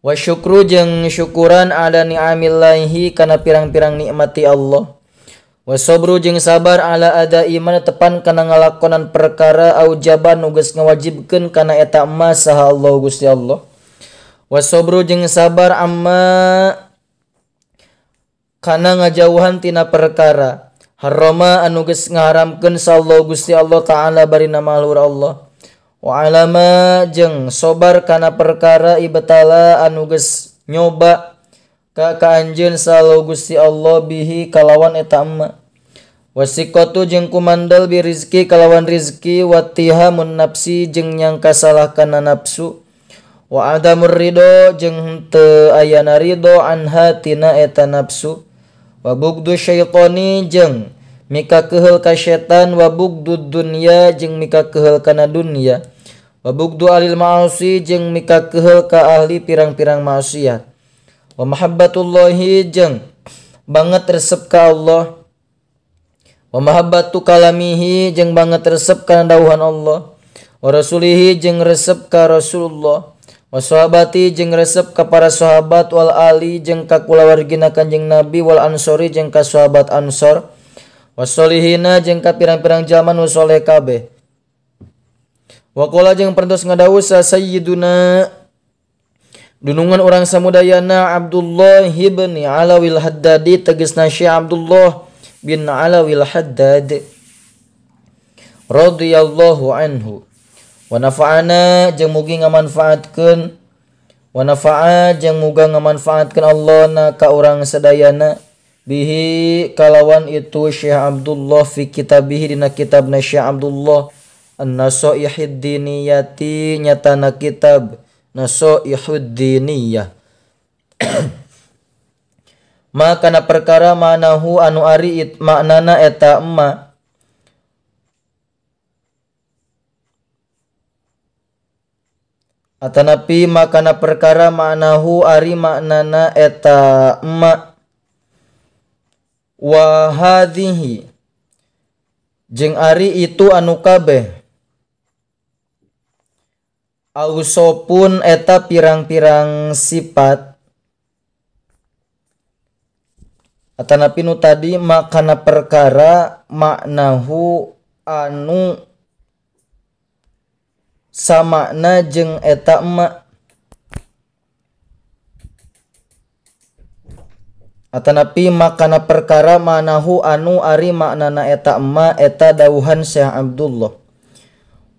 Wa syukru jeung syukuran ala ni'amillahi kana pirang-pirang nikmati Allah. Wa sabru jeung sabar ala ada iman tepan kana ngalakonan perkara aujaban nu geus ngawajibkeun kana eta emas saha Allah Gusti Allah. Wa sabru jeung sabar amma kana ngajauhan tina perkara harama anu geus ngaharamkeun sallallahu Gusti Allah taala bari mahlur Allah. Wa alama jeung sabar kana perkara ibtala anu geus nyoba ka anjeun sallallahu Gusti Allah bihi kalawan eta emma. Wasiqatu jeung kumandal bi rizki kalawan rizki wattihamun nafsi jeung nyangka salah kana nafsu. Wa adamur ridho jeung teu ayana ridho anha tina eta nafsu. Wa bugdu syaitani jeung mika keheul ka setan wa bugdu dunya jeung mika keheul kana dunya. Wa bugdu alil ma'asi jeung mika keheul ka ahli pirang-pirang maksiat. Wa mahabbatullahi jeung banget resep ka Allah. Wa mahabbatu kalamihi jeung banget resep kana dawuhan Allah. Wa rasulihi jeung resep ka Rasulullah. Wa sahabati jeung resep ka para sahabat wal ali jeung ka kulawargina Kanjeng Nabi wal ansori jeung ka sahabat Ansor. Wa solihina jeung ka pirang-pirang jalma nu saleh kabeh. Wa qala jeung pertos ngadawu sa sayyiduna dunungan urang samudayana Abdullah ibn Alawil Haddadi tegasna Syekh Abdullah bin Alawil Haddad radhiyallahu anhu. Wa nafa'ana jeung mugi ngamanfaatkeun wa nafa'a jeung muga ngamanfaatkeun Allah na ka urang sadayana bihi kalawan itu Syekh Abdullah fi kitabihi dina kitabna Syekh Abdullah An-Nasaihid Diniyati nyatana kitab Nasaihud Diniyah. Maka na perkara manahu anu ari maknana eta emma atanapi makana perkara manahu ari maknana eta emma wa hadhihi jeung ari itu anu kabeh ausopun eta pirang-pirang sifat atanapi nu tadi makana perkara maknahu anu samakna jeung eta emma atanapi makana perkara manahu anu ari maknana eta emma eta dawuhan Syekh Abdullah.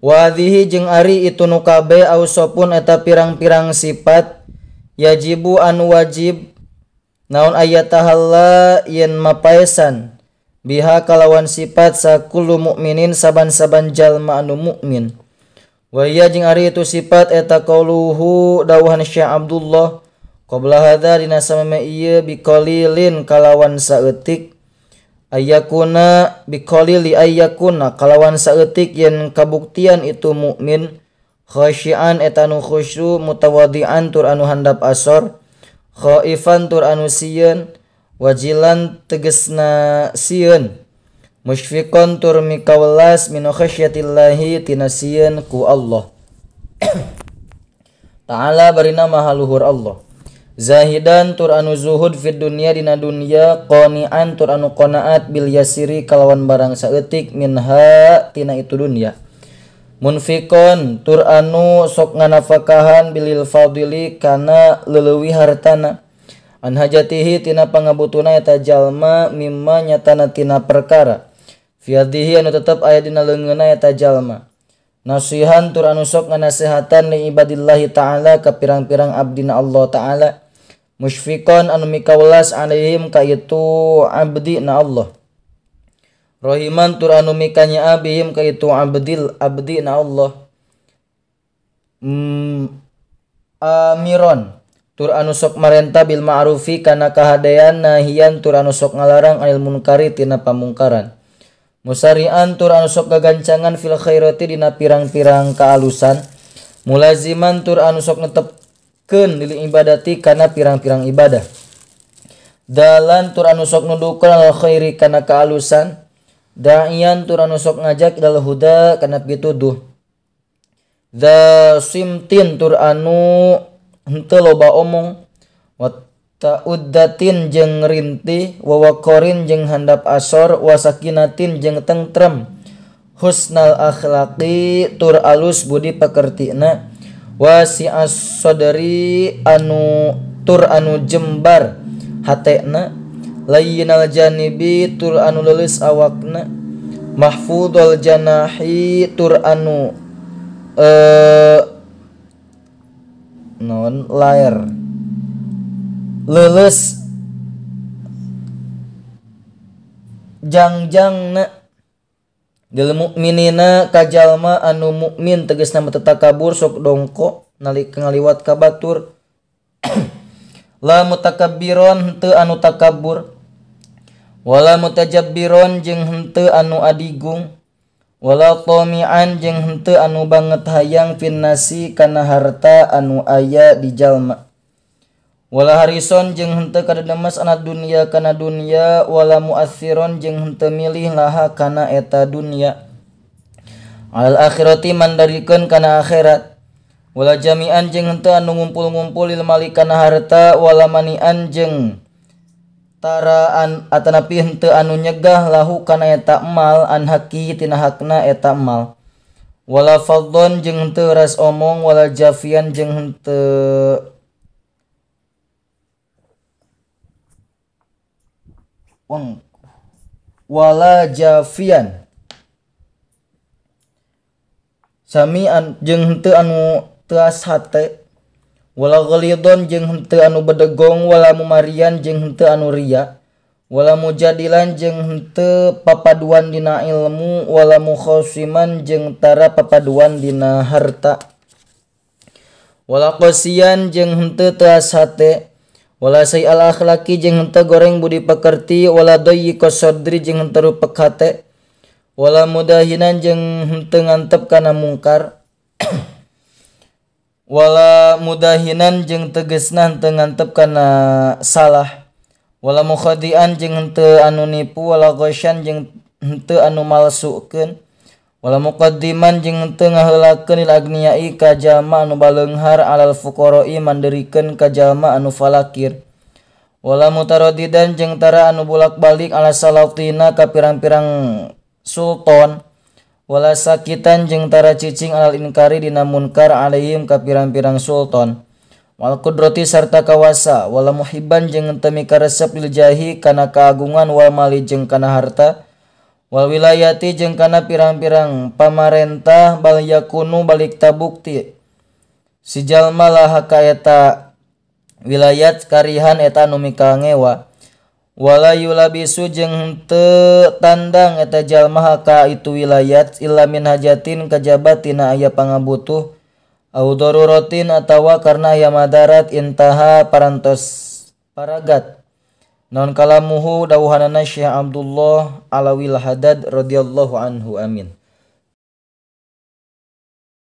Wadhihi jeung ari itu nu kabeh ausopun eta pirang-pirang sifat yajibu anu wajib naon ayatahalla yen mapaesan biha kalawan sifat sakullu mukminin saban-saban jalma anu mukmin. Wa ieu jeung ari itu sifat eta qauluhu dawuhan Syekh Abdullah qabla hadza dina sameme ieu biqalilin kalawan saeutik ayakuna biqalili ayakuna kalawan saeutik yen kabuktian itu mukmin khasyian eta anu khusyu mutawaddian tur anu handap asor khaifan tur anu sieun wajilan tegesna sieun musyfiqan tur mikawelas min khasyatillahi tina sieun ku Allah ta'ala barina maha luhur Allah. Zahidan tur anu zuhud fid dunya dina dunya qani'an tur anu qanaat bil yasiri kalawan barang saeutik minha tina itu dunya. Munfiqon tur anu sok nganafakahan bilil fadili kana leulewi hartana an hajatihi tina pangabutuna eta jalma mimma nyatana tina perkara fiadhihi anu tetep aya dina leungeunna eta jalma. Nasihan tur anu sok nganasehatan li ibadillahi ta'ala ka pirang-pirang abdina Allah ta'ala. Musyfiqan anu mikawelas alaihim ka itu abdi na Allah. Rahiman tur anu mikanya abihim ka itu abdi na Allah. Amiron tur anu sok marenta bil ma'rufi kana kahadean nahian tur anu sok ngalarang anil munkari tina pamungkaran. Musari'an tur anu sok gagancangan fil khairati dina pirang-pirang kaalusan. Mulaziman tur anu sok netepkeun lil ibadati kana pirang-pirang ibadah. Dalan tur anu sok nudukeun al khairi kana kaalusan. Da'iyan tur anu sok ngajak ilal huda kana pituduh. Dza simtin tur anu henteu loba omong, wa ta'uddatin jeung rintih, wa waqarin jeung handap asor, wa sakinatin jeung tentrem, husnal akhlaqi tur alus budi pakertina, wasi'as sadri anu jembar hatena, layyinal janibi tur anu leuleus awakna, mahfudul janahi tur anu lair leuleus jangjangna, lil mukminina kajalma anu mukmin tegasna mah teu takabur sok dongko nalika ngaliwat ka batur. La mutakabbiron henteu anu takabur, wala mutajabbiron jeung henteu anu adigung, wala tami'an jeung henteu anu banget hayang finnasi kana harta anu aya di jalma, wala harison jeung henteu kadedemes ana dunya kana dunya, wala mu'assiron jeung henteu milih laha kana eta dunya, al akhirati mandarikeun kana akhirat, wala jami'an jeung henteu anu ngumpul-ngumpul lil mali kana harta, wala mani'an jeung taraan atanapi henteu anu nyegah lahu kana eta mal an haqi tina hakna eta mal, wala fadhon jeung henteu ras omong, wala jafian jeung henteu wala jafian samian jeung henteu anu teas hate, wala ghalidon jeung henteu anu bedegong, wala mumarian jeung henteu anu ria, wala mujadilan jeung henteu papaduan dina ilmu, wala mukhasiman jeung tara papaduan dina harta, wala qasiyan jeung henteu teas hate, wala sayal akhlaqi jeung henteu goreng budi pakerti, wala dayyiqas sadri jeung henteu rupek hate, wala mudahinan jeung henteu ngantep kana mungkar, wala mudahinan jeung tegasna henteu ngantep kana salah, wala mukhadian jeung henteu anu nipu, wala ghasyan jeung henteu anu malsukeun, wala muqaddiman jeung henteu ngaheulakeun lil agniyai ka jalma anu baleunghar, alal fuqara'i mandirikeun ka jalma anu falakir, wala mutaradidan jeung tara anu bolak-balik ala salatina ka pirang-pirang sultan, wala sakitan jeung tara cicing alal inkari dina munkar alaihim ka pirang-pirang sultan, wal qudrati sarta kawasa, wala muhibban jeung henteu mikaresep lil jahi kana kaagungan, wal mali jeung kana harta, wal wilayati jeung kana pirang-pirang pamarentah, bal yakunu balik tabukti si jalma laha ka eta wilayat karihan eta anu mikangewa, wala yulabisu jeung henteu tandang eta jalma ka itu wilayat, illa min hajatin kajaba tina aya pangabutuh, au daruratin atawa karna aya madarat, intaha parantos paragat. Non kalamuhu dawuhanana Syekh Abdullah Alawil Haddad radhiyallahu anhu, amin.